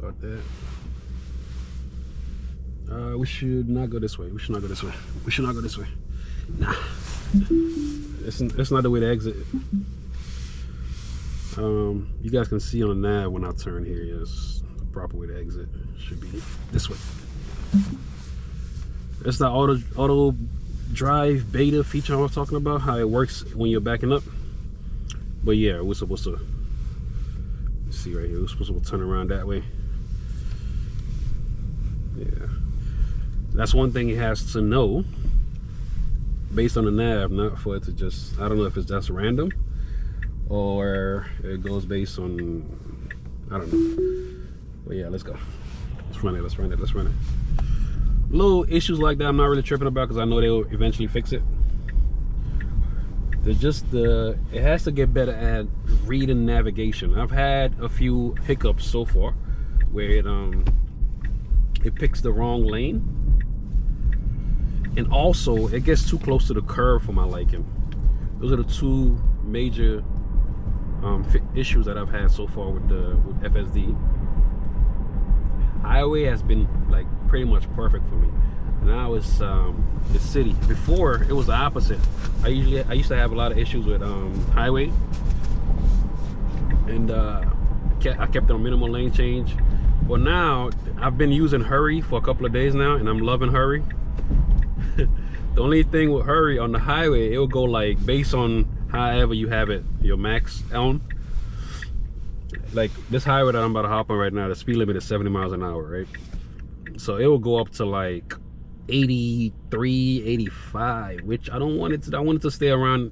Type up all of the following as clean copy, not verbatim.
about that. We should not go this way. We should not go this way. We should not go this way. Nah. It's not the way to exit. You guys can see on the nav when I turn here. Yes, the proper way to exit should be this way. It's the auto drive beta feature I was talking about, how it works when you're backing up. But yeah, we're supposed to see right here. We're supposed to turn around that way. Yeah, that's one thing it has to know based on the nav, not for it to just, I don't know if it's just random or it goes based on, I don't know. But yeah, let's go. Let's run it. Let's run it. Let's run it. Little issues like that I'm not really tripping about because I know they'll eventually fix it. There's just it has to get better at reading navigation. I've had a few hiccups so far where it picks the wrong lane, and also it gets too close to the curve for my liking. Those are the two major issues that I've had so far with FSD. Highway has been like pretty much perfect for me. Now it's city. Before it was the opposite. I used to have a lot of issues with highway, and I kept on minimal lane change. But now I've been using hurry for a couple of days now, and I'm loving hurry. The only thing with hurry on the highway, it will go like based on however you have it, your max on. Like this highway that I'm about to hop on right now, the speed limit is 70 miles an hour, right? So it will go up to like 83, 85, which I don't want it to. I want it to stay around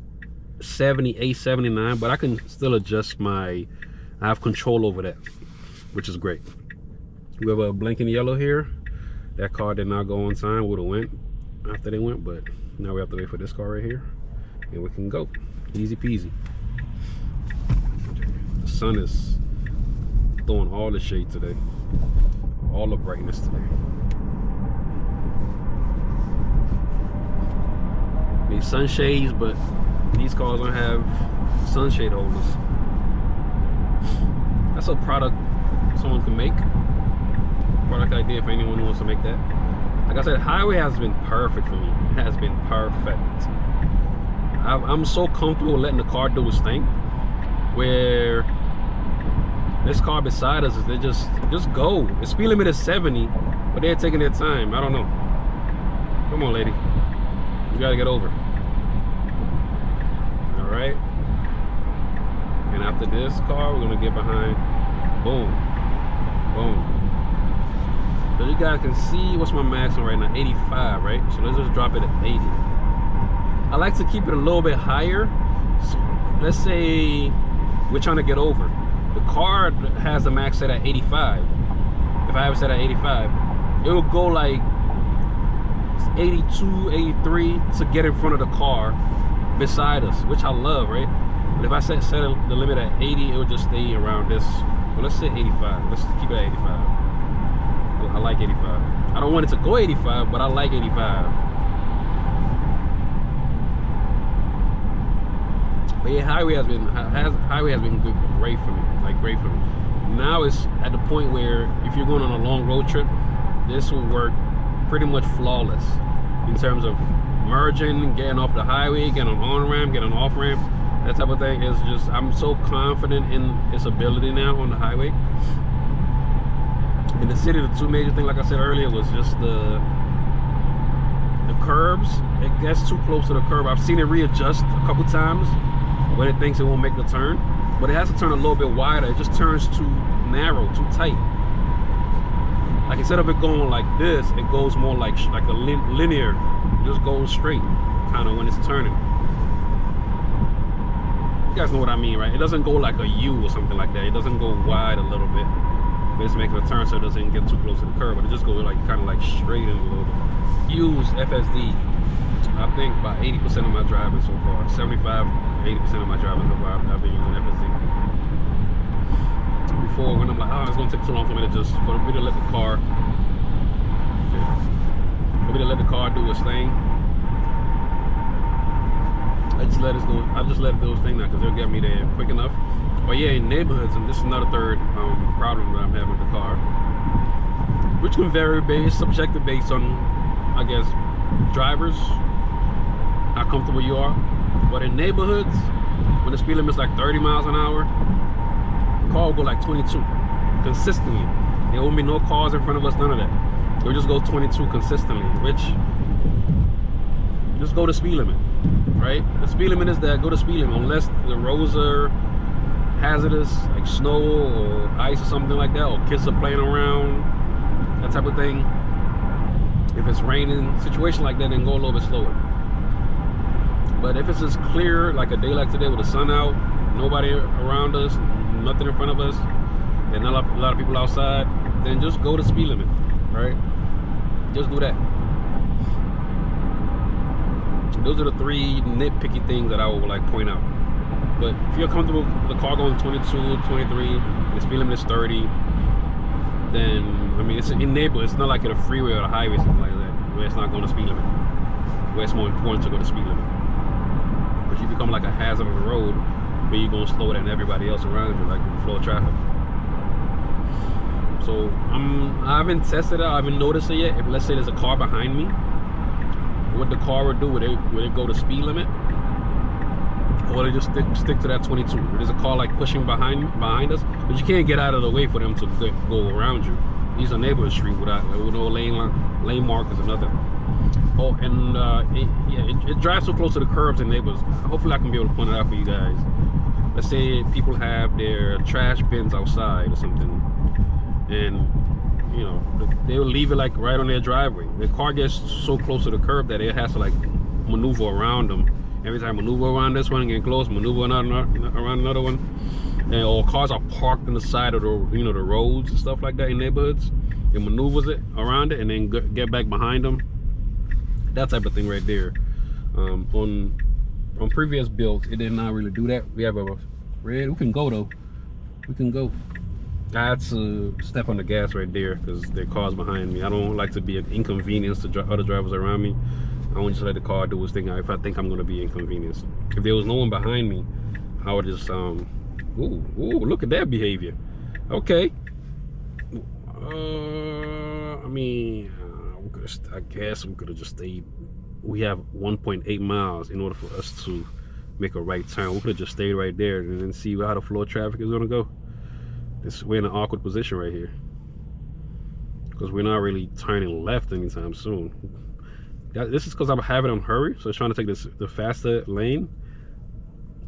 78, 79, but I can still adjust I have control over that, which is great. We have a blinking yellow here. That car did not go on time, would have went after they went, but now we have to wait for this car right here and we can go. Easy peasy. The sun is throwing all the shade today, all the brightness today. These sunshades, but these cars don't have sunshade holders. That's a product someone can make. Product idea for anyone who wants to make that. Like I said, highway has been perfect for me. It has been perfect. I'm so comfortable letting the car do its thing, where this car beside us is they just go. The speed limit is 70, but they're taking their time. I don't know. Come on, lady. You gotta get over. All right. And after this car, we're gonna get behind. Boom. Boom. So you guys can see what's my max on right now, 85, right? So let's just drop it at 80. I like to keep it a little bit higher. So let's say we're trying to get over. The car has the max set at 85. If I have it set at 85, it will go like 82, 83 to get in front of the car beside us, which I love, right? But if I set the limit at 80, it will just stay around this. Well, let's say 85. Let's keep it at 85. I like 85. I don't want it to go 85, but I like 85. But yeah, highway has been great for me, like great for me. Now it's at the point where if you're going on a long road trip, this will work pretty much flawless in terms of merging, getting off the highway, getting on ramp, getting off ramp, that type of thing. Is just, I'm so confident in its ability now on the highway. In the city, the two major things, like I said earlier, was just the curbs. It gets too close to the curb. I've seen it readjust a couple times when it thinks it won't make the turn, but it has to turn a little bit wider. It just turns too narrow, too tight. Like instead of it going like this, it goes more like a linear. It just goes straight, kind of when it's turning. You guys know what I mean, right? It doesn't go like a U or something like that. It doesn't go wide a little bit. But it's making a turn so it doesn't get too close to the curb, but it just goes like kind of like straight in a little bit. Use FSD, I think about 80% of my driving so far. 75, 80% of my driving so far, I've been using FSD. Before, when I'm like, oh, it's gonna take too long for me to let the car, do its thing. I just let it do its thing now because it'll get me there quick enough. But yeah, in neighborhoods, and this is another third problem that I'm having with the car. which can vary based, subjective based on, I guess, drivers, how comfortable you are. But in neighborhoods, when the speed limit is like 30 miles an hour, the car will go like 22 consistently. There won't be no cars in front of us, none of that. It'll just go 22 consistently, which, just go the speed limit, right? The speed limit is that, go to speed limit, unless the roads are hazardous, like snow or ice or something like that, or kids are playing around, that type of thing. If it's raining, situation like that, then go a little bit slower. But if it's just clear, like a day like today with the sun out, nobody around us, nothing in front of us, and not a lot of people outside, then just go to speed limit, right? Just do that. Those are the 3 nitpicky things that I would like point out. But if you're comfortable with the car going 22, 23, and the speed limit is 30, then, I mean, it's in neighborhood. It's not like at a freeway or a highway, something like that, where it's not going to speed limit, where it's more important to go to speed limit. But you become like a hazard on the road, where you're going to slow than everybody else around you, like with the flow of traffic. So I haven't tested it out, I haven't noticed it yet. If, let's say there's a car behind me, what the car would do, would it go to speed limit, or they just stick to that 22? There's a car like pushing behind us, but you can't get out of the way for them to go around you. These are neighborhood street with no lane markers or nothing. Oh, and it drives so close to the curbs and neighbors. Hopefully I can be able to point it out for you guys. Let's say people have their trash bins outside or something, and you know, they will leave it like right on their driveway. The car gets so close to the curb that it has to like maneuver around them. Every time maneuver around this one and get close, maneuver around another one. And or cars are parked on the side of the, you know, the roads and stuff like that in neighborhoods. It maneuvers it around it and then get back behind them. That type of thing right there. On previous builds, it did not really do that. We have a red. We can go though. We can go. I had to step on the gas right there because there are cars behind me. I don't like to be an inconvenience to other drivers around me. I want to just let the car do its thing if I think I'm going to be inconvenienced. If there was no one behind me, I would just ooh, look at that behavior. Okay. I mean, I guess we could have just stayed. We have 1.8 miles in order for us to make a right turn. We could have just stayed right there and then see how the flow of traffic is going to go. We're in an awkward position right here because we're not really turning left anytime soon. This is because I'm having on hurry, so it's trying to take the faster lane.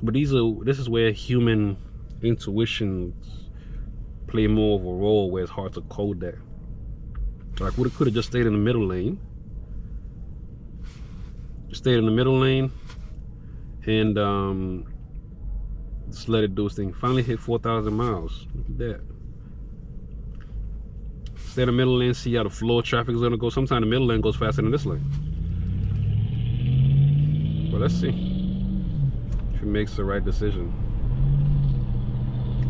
But this is where human intuitions play more of a role, where it's hard to code that. Like, we could have just stayed in the middle lane. Stayed in the middle lane and just let it do its thing. Finally hit 4,000 miles. Look at that. Stay in the middle lane, see how the flow of traffic is gonna go. Sometimes the middle lane goes faster than this lane. But let's see if it makes the right decision.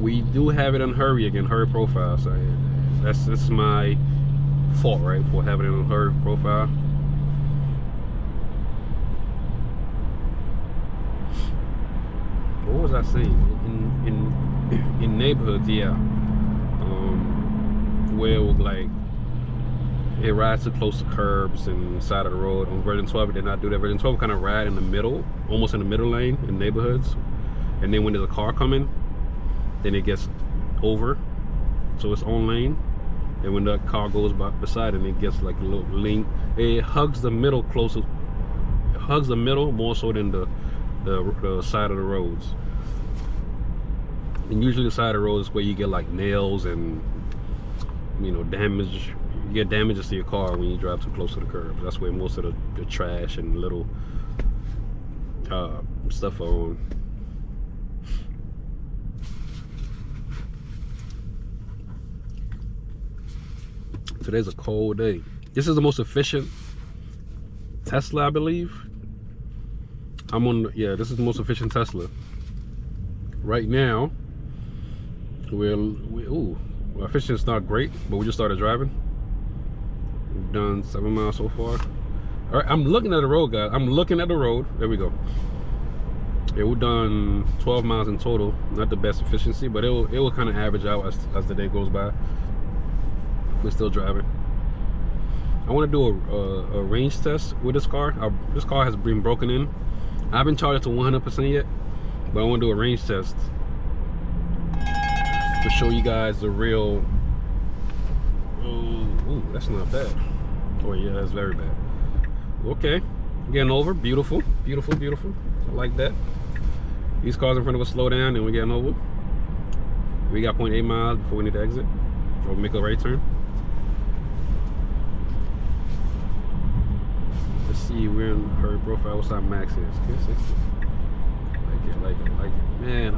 We do have it on hurry again, hurry profile. So that's my fault, right, for having it on hurry profile. What was I saying? In neighborhoods, yeah, where it would, like, it rides too close to curbs and side of the road. On version 12 it did not do that. Version 12 kind of ride in the middle, almost in the middle lane in neighborhoods, and then when there's a car coming, then it gets over so its own lane, and when the car goes beside it, it gets like a little link. It hugs the middle closer. It hugs the middle more so than the side of the roads. And usually the side of the roads is where you get like nails and, you know, damage. You get damages to your car when you drive too close to the curb. That's where most of the trash and little stuff are on. Today's a cold day. This is the most efficient Tesla, I believe. Yeah, this is the most efficient Tesla. Right now, our efficiency is not great, but we just started driving. We've done 7 miles so far. All right, I'm looking at the road, guys. I'm looking at the road. There we go. Yeah, we've done 12 miles in total. Not the best efficiency, but it will kind of average out as the day goes by. We're still driving. I want to do a range test with this car. This car has been broken in. I haven't charged it to 100% yet, but I want to do a range test to show you guys the real. Ooh, that's not bad. Oh yeah, that's very bad. Okay, getting over. Beautiful, beautiful, beautiful. I like that. These cars in front of us slow down, and we're getting over. We got 0.8 miles before we need to exit or make a right turn. Let's see, we're in her profile. What's our max is? Okay, 60. Like it. Man,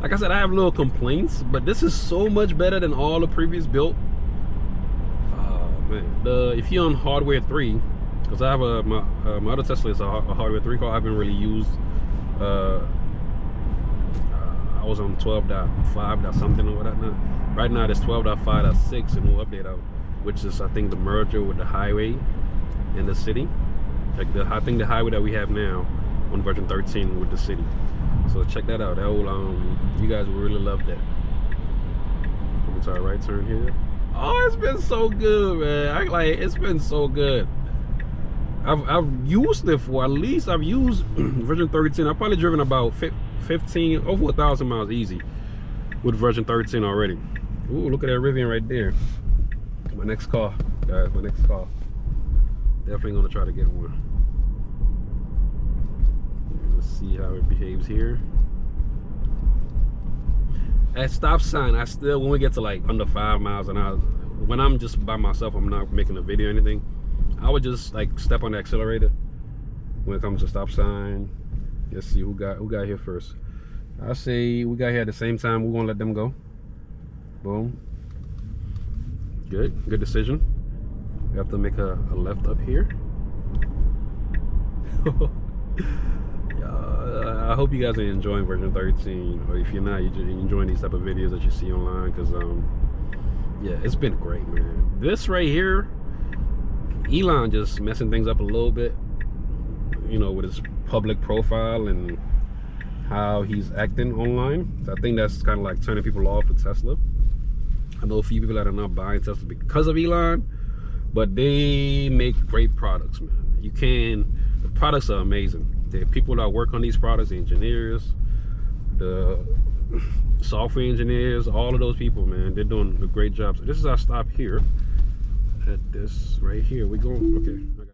like I said, I have little complaints, but this is so much better than all the previous built. Man, if you're on hardware 3, because I have my other Tesla is a hardware 3 car. I haven't really used. I was on 12.5 something or whatnot. Right now it's 12.5.6 and we'll update out, which is I think the merger with the highway and the city. Like I think the highway that we have now on version 13 with the city. So check that out. That will you guys will really love that. Coming to our right turn here. Oh, it's been so good, man. It's been so good. I've used it for at least I've used version 13. I've probably driven about 15 over 1,000 miles easy with version 13 already. Ooh, look at that Rivian right there. My next car, guys. My next car. Definitely gonna try to get one. Let's see how it behaves here. At stop sign, I still, when we get to like under 5 miles an hour, when I'm just by myself, I'm not making a video or anything, I would just like step on the accelerator when it comes to stop sign. Let's see who got here first. I say we got here at the same time. We're gonna let them go. Boom. Good decision. We have to make a left up here. I hope you guys are enjoying version 13, or if you're not, you're just enjoying these type of videos that you see online, because yeah, it's been great, man. This right here, Elon just messing things up a little bit, you know, with his public profile and how he's acting online. So I think that's kind of like turning people off with Tesla. I know a few people that are not buying Tesla because of Elon, but they make great products, man. The products are amazing. The people that work on these products, the engineers, the software engineers, all of those people, man, they're doing a great job. So this is our stop here at this right here. We're going, okay.